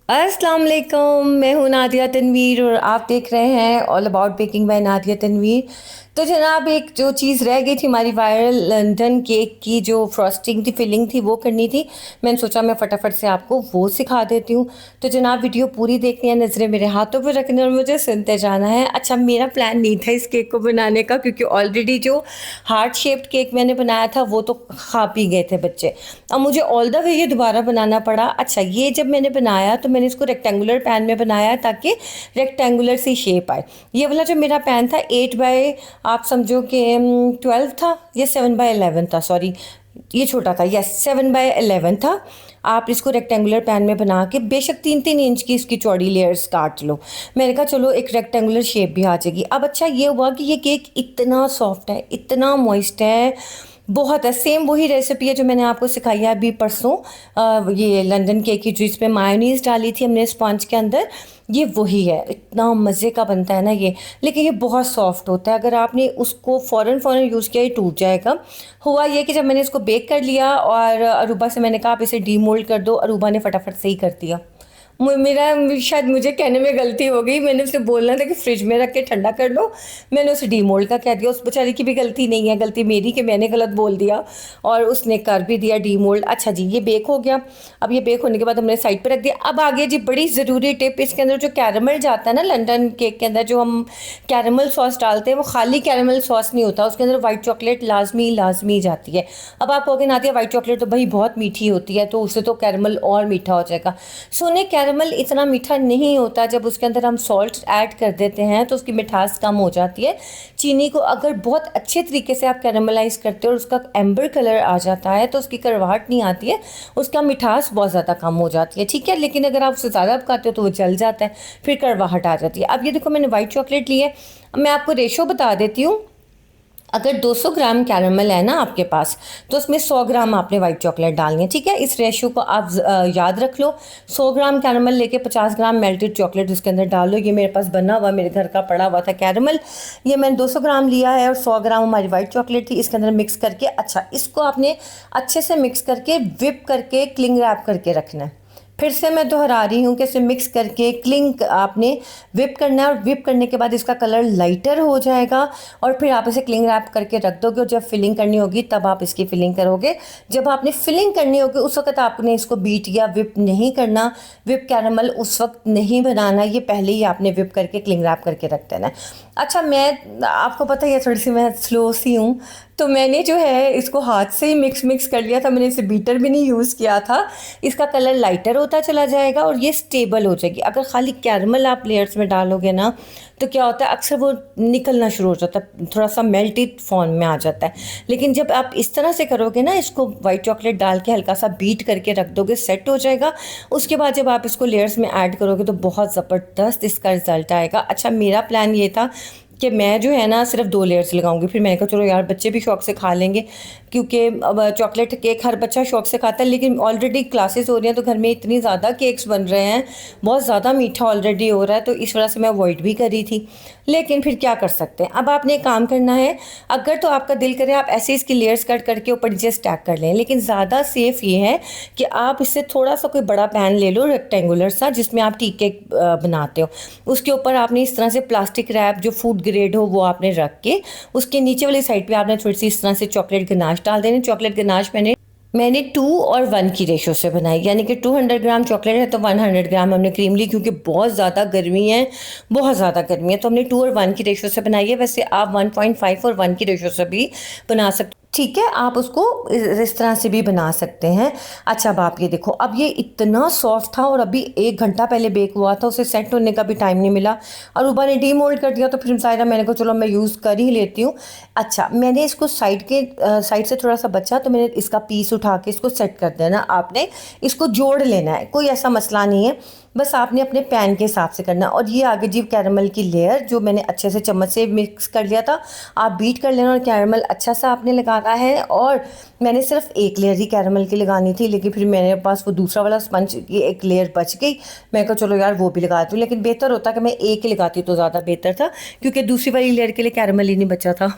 अस्सलाम वालेकुम। मैं हूँ नादिया तनवीर और आप देख रहे हैं all about baking by Nadia Tanvir. तो जनाब, एक जो चीज़ रह गई थी हमारी वायरल लंदन केक की, जो फ्रॉस्टिंग थी, फिलिंग थी, वो करनी थी। मैंने सोचा मैं फटाफट से आपको वो सिखा देती हूँ। तो जनाब, वीडियो पूरी देखनी है, नज़रें मेरे हाथों पर रखनी है और मुझे सुनते जाना है। अच्छा, मेरा प्लान नहीं था इस केक को बनाने का, क्योंकि ऑलरेडी जो हार्ट शेप्ड केक मैंने बनाया था वो तो खा पी गए थे बच्चे। अब मुझे ऑल द वे ये दोबारा बनाना पड़ा। अच्छा, ये जब मैंने बनाया तो मैंने इसको रेक्टेंगुलर पैन में बनाया ताकि रेक्टेंगुलर सी शेप आए। ये वाला जो मेरा पैन था 8 बाय, आप समझो कि 12 था या 7 बाय 11 था, सॉरी ये छोटा था, यस 7 बाय 11 था। आप इसको रेक्टेंगुलर पैन में बना के बेशक 3-3 इंच की इसकी चौड़ी लेयर्स काट लो। मैंने कहा चलो एक रेक्टेंगुलर शेप भी आ जाएगी। अब अच्छा ये हुआ कि ये केक इतना सॉफ्ट है, इतना मॉइस्ट है, बहुत है। सेम वही रेसिपी है जो मैंने आपको सिखाई है अभी परसों, ये लंदन केक की, जो इसमें मायोनीज डाली थी हमने स्पंज के अंदर, ये वही है। इतना मज़े का बनता है ना ये, लेकिन ये बहुत सॉफ्ट होता है। अगर आपने उसको फ़ौरन फ़ौरन यूज़ किया, ये टूट जाएगा। हुआ ये कि जब मैंने इसको बेक कर लिया और अरूबा से मैंने कहा आप इसे डीमोल्ड कर दो, अरूबा ने फटाफट से ही कर दिया। मेरा शायद मुझे कहने में गलती हो गई, मैंने उसे बोलना था कि फ्रिज में रख के ठंडा कर लो, मैंने उसे डीमोल्ड का कह दिया। उस बेचारी की भी गलती नहीं है, गलती मेरी कि मैंने गलत बोल दिया और उसने कर भी दिया डीमोल्ड। अच्छा जी, ये बेक हो गया। अब ये बेक होने के बाद हमने साइड पे रख दिया। अब आगे जी बड़ी ज़रूरी टिप, इसके अंदर जो कैरमल जाता है ना लंदन केक के अंदर, जो हम कैरमल सॉस डालते हैं, वो खाली कैरमल सॉस नहीं होता, उसके अंदर वाइट चॉकलेट लाजमी लाजमी जाती है। अब आप कहोगे नादिया वाइट चॉकलेट तो भाई बहुत मीठी होती है, तो उससे तो कैरमल और मीठा हो जाएगा। सोने कैरमल इतना मीठा नहीं होता, जब उसके अंदर हम सॉल्ट ऐड कर देते हैं तो उसकी मिठास कम हो जाती है। चीनी को अगर बहुत अच्छे तरीके से आप कैरमलाइज करते हो और उसका एम्बर कलर आ जाता है तो उसकी कड़वाहट नहीं आती है, उसका मिठास बहुत ज़्यादा कम हो जाती है, ठीक है। लेकिन अगर आप उससे ज़्यादा पकाते हो तो वो जल जाता है, फिर कड़वाहट आ जाती है। अब ये देखो मैंने वाइट चॉकलेट ली है। अब मैं आपको रेशो बता देती हूँ। अगर 200 ग्राम कैरमल है ना आपके पास, तो उसमें 100 ग्राम आपने वाइट चॉकलेट डालनी है, ठीक है। इस रेशो को आप याद रख लो। 100 ग्राम कैरमल लेके 50 ग्राम मेल्टेड चॉकलेट उसके अंदर डाल लो। ये मेरे पास बना हुआ, मेरे घर का पड़ा हुआ था कैरमल। ये मैंने 200 ग्राम लिया है और 100 ग्राम हमारी वाइट चॉकलेट थी, इसके अंदर मिक्स करके, अच्छा इसको आपने अच्छे से मिक्स करके विप करके क्लिंग रैप करके रखना है। फिर से मैं दोहरा रही हूँ कि इसे मिक्स करके क्लिंक आपने विप करना है, और विप करने के बाद इसका कलर लाइटर हो जाएगा और फिर आप इसे क्लिंग रैप करके रख दोगे, और जब फिलिंग करनी होगी तब आप इसकी फिलिंग करोगे। जब आपने फिलिंग करनी होगी उस वक्त आपने इसको बीट या विप नहीं करना। विप कैरमल उस वक्त नहीं बनाना, ये पहले ही आपने विप करके क्लिंग रैप करके रख देना है। अच्छा, मैं आपको पता ही है थोड़ी सी मैं स्लो सी हूँ, तो मैंने जो है इसको हाथ से ही मिक्स मिक्स कर लिया था, मैंने इसे बीटर भी नहीं यूज़ किया था। इसका कलर लाइटर होता चला जाएगा और ये स्टेबल हो जाएगी। अगर खाली कैरमल आप लेयर्स में डालोगे ना, तो क्या होता है अक्सर वो निकलना शुरू हो जाता है, थोड़ा सा मेल्टेड फॉर्म में आ जाता है। लेकिन जब आप इस तरह से करोगे ना, इसको वाइट चॉकलेट डाल के हल्का सा बीट करके रख दोगे, सेट हो जाएगा। उसके बाद जब आप इसको लेयर्स में ऐड करोगे तो बहुत ज़बरदस्त इसका रिजल्ट आएगा। अच्छा, मेरा प्लान ये था कि मैं जो है ना सिर्फ 2 लेयर्स लगाऊंगी। फिर मैंने कहा चलो यार बच्चे भी शौक से खा लेंगे, क्योंकि अब चॉकलेट केक हर बच्चा शौक से खाता है। लेकिन ऑलरेडी क्लासेस हो रही हैं तो घर में इतनी ज़्यादा केक्स बन रहे हैं, बहुत ज़्यादा मीठा ऑलरेडी हो रहा है, तो इस वजह से मैं अवॉइड भी कर रही थी। लेकिन फिर क्या कर सकते हैं। अब आपने एक काम करना है, अगर तो आपका दिल करे आप ऐसे इसकी लेयर्स कट करके ऊपर नीचे स्टैक कर लें, लेकिन ज़्यादा सेफ ये है कि आप इससे थोड़ा सा कोई बड़ा पैन ले लो रेक्टेंगुलर सा, जिसमें आप टी केक बनाते हो। उसके ऊपर आपने इस तरह से प्लास्टिक रैप जो फूड ग्रेड हो वो आपने रख के, उसके नीचे वाली साइड पे आपने थोड़ी सी इस तरह से चॉकलेट गनाश डाल देनी। चॉकलेट गनाश मैंने मैंने 2 और 1 की रेशो से बनाई, यानी कि 200 ग्राम चॉकलेट है तो 100 ग्राम हमने क्रीम ली, क्योंकि बहुत ज़्यादा गर्मी है, बहुत ज़्यादा गर्मी है, तो हमने 2 और 1 की रेशो से बनाई है। वैसे आप 1.5 और 1 की रेशो से भी बना सकते, ठीक है। आप उसको इस तरह से भी बना सकते हैं। अच्छा, अब आप ये देखो, अब ये इतना सॉफ्ट था और अभी 1 घंटा पहले बेक हुआ था, उसे सेट होने का भी टाइम नहीं मिला, और ऊपर ने डीमोल्ड कर दिया, तो फिर ज़ाहिर मैंने कहा चलो मैं यूज़ कर ही लेती हूँ। अच्छा, मैंने इसको साइड से थोड़ा सा बचा, तो मैंने इसका पीस उठा के इसको सेट कर देना। आपने इसको जोड़ लेना है, कोई ऐसा मसला नहीं है, बस आपने अपने पैन के हिसाब से करना। और ये आगे जी कैरमल की लेयर जो मैंने अच्छे से चम्मच से मिक्स कर लिया था, आप बीट कर लेना, और कैरमल अच्छा सा आपने लगाना है। और मैंने सिर्फ एक लेयर ही कैरमल की लगानी थी, लेकिन फिर मेरे पास वो दूसरा वाला स्पंज की एक लेयर बच गई। मैं कहा चलो यार वो भी लगाती हूँ, लेकिन बेहतर होता कि मैं एक ही लगाती तो ज़्यादा बेहतर था, क्योंकि दूसरी वाली लेयर के लिए कैरमल ही नहीं बचा था।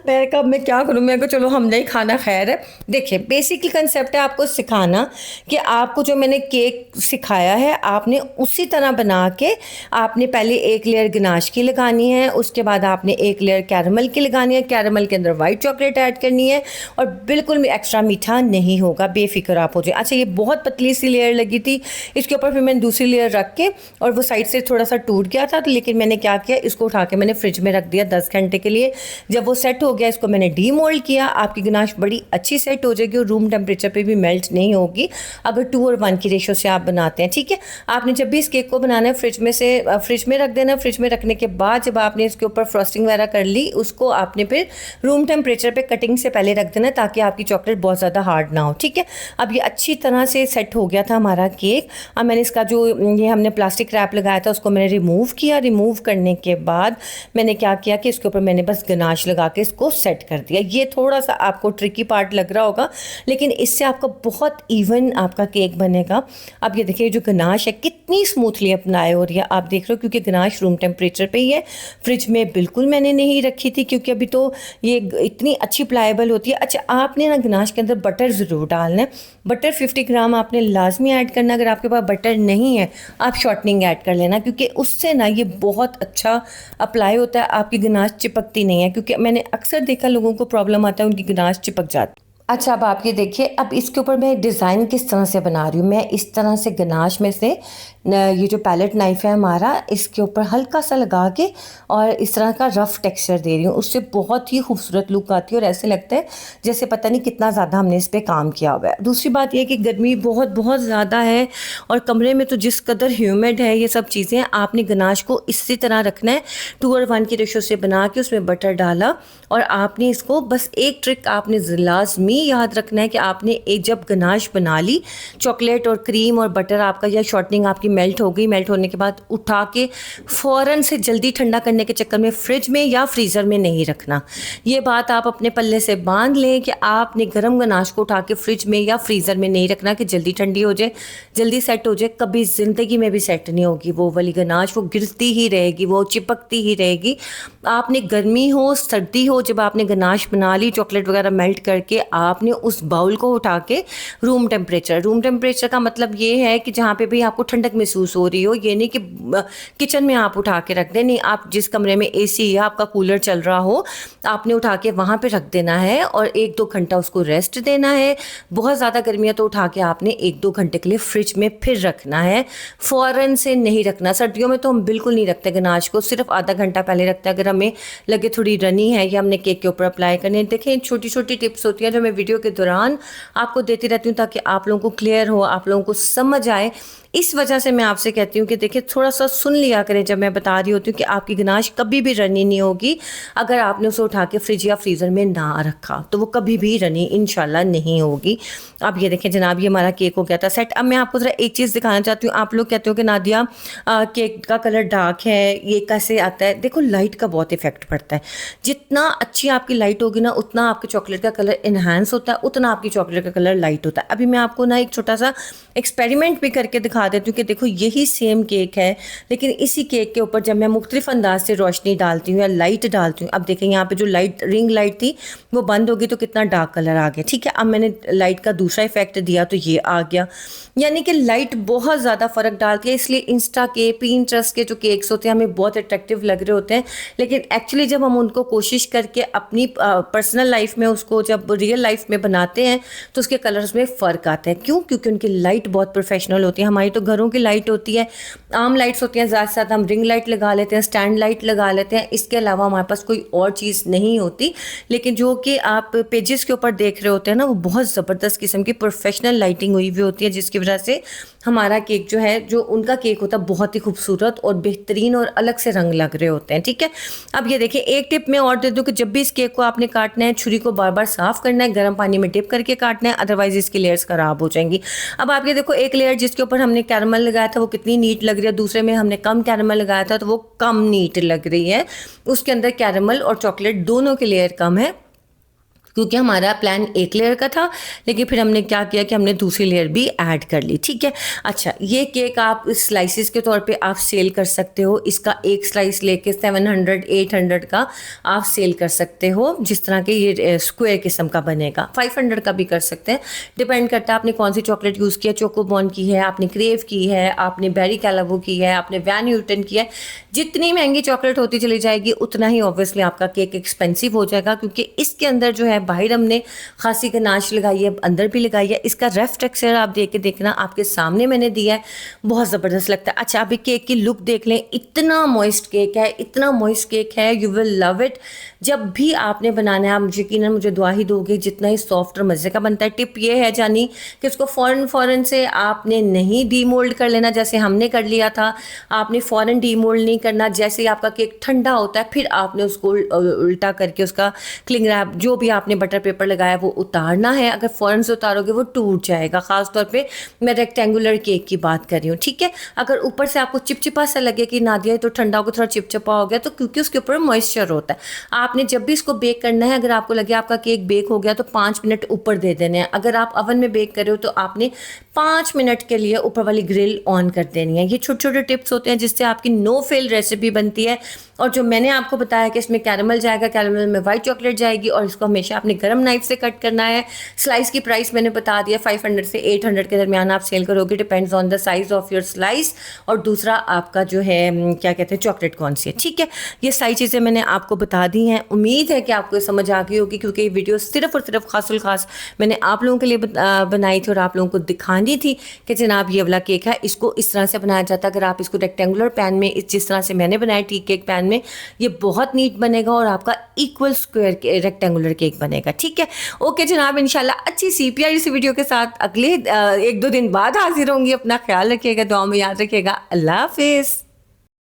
मैंने कहा मैं क्या करूँ, मैं कहा चलो हम नहीं खाना, खैर है। देखिए बेसिकली कंसेप्ट है आपको सिखाना कि आपको जो मैंने केक सिखाया है आपने उसी तरह बना के आपने पहले एक लेयर गनाश की लगानी है, उसके बाद आपने एक लेयर कैरमल की लगानी है, कैरमल के अंदर वाइट चॉकलेट ऐड करनी है और बिल्कुल भी एक्स्ट्रा मीठा नहीं होगा, बेफिक्र आप हो जाए। अच्छा ये बहुत पतली सी लेयर लगी थी, इसके ऊपर फिर मैंने दूसरी लेयर रख के, और वो साइड से थोड़ा सा टूट गया था, तो लेकिन मैंने क्या किया, इसको उठा के मैंने फ्रिज में रख दिया 10 घंटे के लिए। जब वो सेट हो गया इसको मैंने डीमोल्ड किया, आपकी गनाश बड़ी अच्छी सेट हो जाएगी और रूम टेम्परेचर पे भी मेल्ट नहीं होगी अगर 2:1 की रेशो से आप बनाते हैं। ठीक है, आपने जब भी इस केक को बनाना है फ्रिज में रख देना। फ्रिज में रखने के बाद जब आपने इसके ऊपर फ्रॉस्टिंग वगैरह कर ली, उसको आपने फिर रूम टेम्परेचर पे कटिंग से पहले रख देना ताकि आपकी चॉकलेट बहुत ज़्यादा हार्ड ना हो। ठीक है, अब ये अच्छी तरह से सेट हो गया था हमारा केक। अब मैंने इसका जो ये हमने प्लास्टिक रैप लगाया था उसको मैंने रिमूव किया। रिमूव करने के बाद मैंने क्या किया कि इसके ऊपर मैंने बस गनाश लगा के इसको सेट कर दिया। ये थोड़ा सा आपको ट्रिकी पार्ट लग रहा होगा लेकिन इससे आपका बहुत इवन आपका केक बनेगा। अब ये देखिए जो गनाश है कितनी स्मूथली अप्लाई हो रही है, आप देख रहे हो, क्योंकि गनाश रूम टेम्परेचर पे ही है। फ्रिज में बिल्कुल मैंने नहीं रखी थी क्योंकि अभी तो ये इतनी अच्छी प्लाएबल होती है। अच्छा आपने ना गनाश के अंदर बटर ज़रूर डालना है, बटर 50 ग्राम आपने लाजमी ऐड करना। अगर आपके पास बटर नहीं है आप शॉर्टनिंग ऐड कर लेना, क्योंकि उससे ना ये बहुत अच्छा अप्लाई होता है, आपकी गनाश चिपकती नहीं है। क्योंकि मैंने अक्सर देखा लोगों को प्रॉब्लम आता है उनकी गनाश चिपक जाती। अच्छा अब आप ये देखिए, अब इसके ऊपर मैं डिज़ाइन किस तरह से बना रही हूँ। मैं इस तरह से गनाश में से ये जो पैलेट नाइफ है हमारा, इसके ऊपर हल्का सा लगा के और इस तरह का रफ़ टेक्सचर दे रही हूँ। उससे बहुत ही खूबसूरत लुक आती है और ऐसे लगता है जैसे पता नहीं कितना ज़्यादा हमने इस पर काम किया हुआ है। दूसरी बात यह कि गर्मी बहुत बहुत ज़्यादा है और कमरे में तो जिस कदर ह्यूमिड है ये सब चीज़ें, आपने गनाश को इसी तरह रखना है 2:1 की रेशो से बना के उसमें बटर डाला और आपने इसको बस एक ट्रिक आपने लाजमी याद रखना है कि आपने एक जब गनाश बना ली, चॉकलेट और क्रीम और बटर आपका या शॉर्टनिंग आपकी मेल्ट हो गई, मेल्ट होने के बाद उठा के फ़ौरन से जल्दी ठंडा करने के चक्कर में फ्रिज में या फ्रीज़र में नहीं रखना। ये बात आप अपने पल्ले से बांध लें कि आपने गर्म गनाश को उठा के फ्रिज में या फ्रीज़र में नहीं रखना कि जल्दी ठंडी हो जाए, जल्दी सेट हो जाए। कभी ज़िंदगी में भी सेट नहीं होगी वो वाली गनाश, वो गिरती ही रहेगी, वो चिपकती ही रहेगी। आपने गर्मी हो सर्दी हो, जब आपने गनाश बना ली चॉकलेट वगैरह मेल्ट करके, आपने उस बाउल को उठा के रूम टेम्परेचर का मतलब ये है कि जहाँ पे भी आपको ठंडक महसूस हो रही हो, ये नहीं कि किचन में आप उठा के रख दें, नहीं, आप जिस कमरे में एसी या आपका कूलर चल रहा हो आपने उठा के वहाँ पे रख देना है और 1-2 घंटा उसको रेस्ट देना है। बहुत ज़्यादा गर्मी है तो उठा के आपने 1-2 घंटे के लिए फ्रिज में फिर रखना है, फ़ौरन से नहीं रखना। सर्दियों में तो हम बिल्कुल नहीं रखते गनाश को, सिर्फ आधा घंटा पहले रखते हैं अगर हमें लगे थोड़ी रनी है या हमने केक के ऊपर अप्लाई करनी है। देखें छोटी छोटी टिप्स होती हैं जो मैं वीडियो के दौरान आपको देती रहती हूँ ताकि आप लोगों को क्लियर हो, आप लोगों को समझ आए। इस वजह से मैं आपसे कहती हूँ कि देखिए थोड़ा सा सुन लिया करें जब मैं बता रही होती हूँ कि आपकी गनाश कभी भी रनी नहीं होगी अगर आपने उसे उठा के फ्रिज या फ्रीज़र में ना रखा, तो वो कभी भी रनी इंशाल्लाह नहीं होगी। अब ये देखें जनाब, ये हमारा केक हो गया था सेट। अब मैं आपको ज़रा एक चीज़ दिखाना चाहती हूँ। आप लोग कहते हो कि नादिया केक का कलर डार्क है, ये कैसे आता है? देखो लाइट का बहुत इफेक्ट पड़ता है। जितना अच्छी आपकी लाइट होगी ना उतना आपके चॉकलेट का कलर इन्हांस होता है, उतना आपकी चॉकलेट का कलर लाइट होता है। अभी मैं आपको ना एक छोटा सा एक्सपेरिमेंट भी करके दिखा देती हूँ कि देखो यही सेम केक है लेकिन इसी केक के ऊपर जब मैं मुख्तलिफ अंदाज से रोशनी डालती हूँ या लाइट डालती हूँ, अब देखें यहाँ पे जो लाइट रिंग लाइट थी वो बंद होगी तो कितना डार्क कलर आ गया। ठीक है, अब मैंने लाइट का दूसरा इफेक्ट दिया तो ये आ गया। यानी कि लाइट बहुत ज़्यादा फ़र्क डालती है, इसलिए इंस्टा के पिंटरेस्ट के जो केक्स होते हैं हमें बहुत अट्रैक्टिव लग रहे होते हैं लेकिन एक्चुअली जब हम उनको कोशिश करके अपनी पर्सनल लाइफ में उसको जब रियल लाइफ में बनाते हैं तो उसके कलर्स में फ़र्क आता है। क्यों? क्योंकि उनकी लाइट बहुत प्रोफेशनल होती है। हमारी तो घरों की लाइट होती है, आम लाइट्स होती हैं, ज़्यादा से ज़्यादा हम रिंग लाइट लगा लेते हैं, स्टैंड लाइट लगा लेते हैं, इसके अलावा हमारे पास कोई और चीज़ नहीं होती। लेकिन जो कि आप पेजेस के ऊपर देख रहे होते हैं ना, वो बहुत ज़बरदस्त किस्म की प्रोफेशनल लाइटिंग हुई हुई होती है जिसकी वजह से हमारा केक जो है, जो उनका केक होता है, बहुत ही खूबसूरत और बेहतरीन और अलग से रंग लग रहे होते हैं। ठीक है, अब ये देखिए एक टिप मैं और दे दूँ कि जब भी इस केक को आपने काटना है छुरी को बार बार साफ़ करना है, गर्म पानी में डिप करके काटना है, अदरवाइज इसकी लेयर्स ख़राब हो जाएंगी। अब आप ये देखो एक लेयर जिसके ऊपर हमने कैरमल लगाया था वो कितनी नीट लग रही है, दूसरे में हमने कम कैरमल लगाया था तो वो कम नीट लग रही है। उसके अंदर कैरमल और चॉकलेट दोनों की लेयर कम है क्योंकि हमारा प्लान एक लेयर का था, लेकिन फिर हमने क्या किया कि हमने दूसरी लेयर भी ऐड कर ली। ठीक है, अच्छा ये केक आप स्लाइसिस के तौर पे आप सेल कर सकते हो। इसका एक स्लाइस लेके 700-800 का आप सेल कर सकते हो। जिस तरह के ये स्क्वायर किस्म का बनेगा 500 का भी कर सकते हैं, डिपेंड करता है आपने कौन सी चॉकलेट यूज़ किया। चोकोबॉन की है, आपने क्रेव की है, आपने बेरी कैलावो की है, आपने वैन न्यूटन की है। जितनी महंगी चॉकलेट होती चली जाएगी उतना ही ऑब्वियसली आपका केक एक्सपेंसिव हो जाएगा, क्योंकि इसके अंदर जो है बाहर हमने खांसी का नाच लगाई है, अंदर भी लगाई है। इसका रफ टेक्सचर आप देख के देखना, आपके सामने मैंने दिया है, बहुत ज़बरदस्त लगता है। अच्छा अभी केक की लुक देख लें, इतना मॉइस्ट केक है, इतना मॉइस्ट केक है, यू विल लव इट। जब भी आपने बनाना है आप यकीनन मुझे दुआ ही दोगे जितना ही सॉफ्ट और मज़े का बनता है। टिप ये है जानी कि उसको फ़ौरन से आपने नहीं डीमोल्ड कर लेना जैसे हमने कर लिया था। आपने फ़ौरन डीमोल्ड नहीं करना। जैसे ही आपका केक ठंडा होता है फिर आपने उसको उल्टा करके उसका क्लिंग रैप जो भी आपने बटर पेपर लगाया वो उतारना है। अगर फ़ौरन से उतारोगे वो टूट जाएगा। ख़ास तौर पे मैं रेक्टेंगुलर केक की बात कर रही हूँ। ठीक है, अगर ऊपर से आपको चिपचिपा सा लगे कि नादिया तो ठंडा होकर थोड़ा चिपचिपा हो गया, तो क्योंकि उसके ऊपर मॉइस्चर होता है। आपने जब भी इसको बेक करना है, अगर आपको लगे आपका केक बेक हो गया तो 5 मिनट ऊपर दे देने हैं। अगर आप ओवन में बेक कर रहे हो तो आपने 5 मिनट के लिए ऊपर वाली ग्रिल ऑन कर देनी है। ये छोटे छोटे टिप्स होते हैं जिससे आपकी नो फेल रेसिपी बनती है। और जो मैंने आपको बताया कि इसमें कैरमल जाएगा, कैरमल में वाइट चॉकलेट जाएगी, और इसको हमेशा आपने गर्म नाइफ से कट करना है। स्लाइस की प्राइस मैंने बता दिया, 500 से 800 के दरमियान आप सेल करोगे, depends on the size of your slice. और दूसरा आपका जो है क्या कहते हैं चॉकलेट कौन सी है। ठीक है, ये सारी चीज़ें मैंने आपको बता दी हैं। उम्मीद है कि आपको समझ आ गई होगी, क्योंकि ये वीडियो सिर्फ और सिर्फ खासुल खास मैंने आप लोगों के लिए बनाई थी और आप लोगों को दिखानी थी कि जनाब ये वाला केक है, इसको इस तरह से बनाया जाता है। अगर आप इसको रेक्टेंगुलर पैन में जिस तरह से मैंने बनाया टी केक पैन में, ये बहुत नीट बनेगा और आपका इक्वल स्क्वायर रेक्टेंगुलर केक बनेगा। ठीक है, ओके जनाब, इंशाल्लाह अच्छी सी प्यारी सी वीडियो के साथ अगले 1-2 दिन बाद हाजिर होंगी। अपना ख्याल रखिएगा, दुआ में याद रखिएगा। अल्लाह हाफिज़।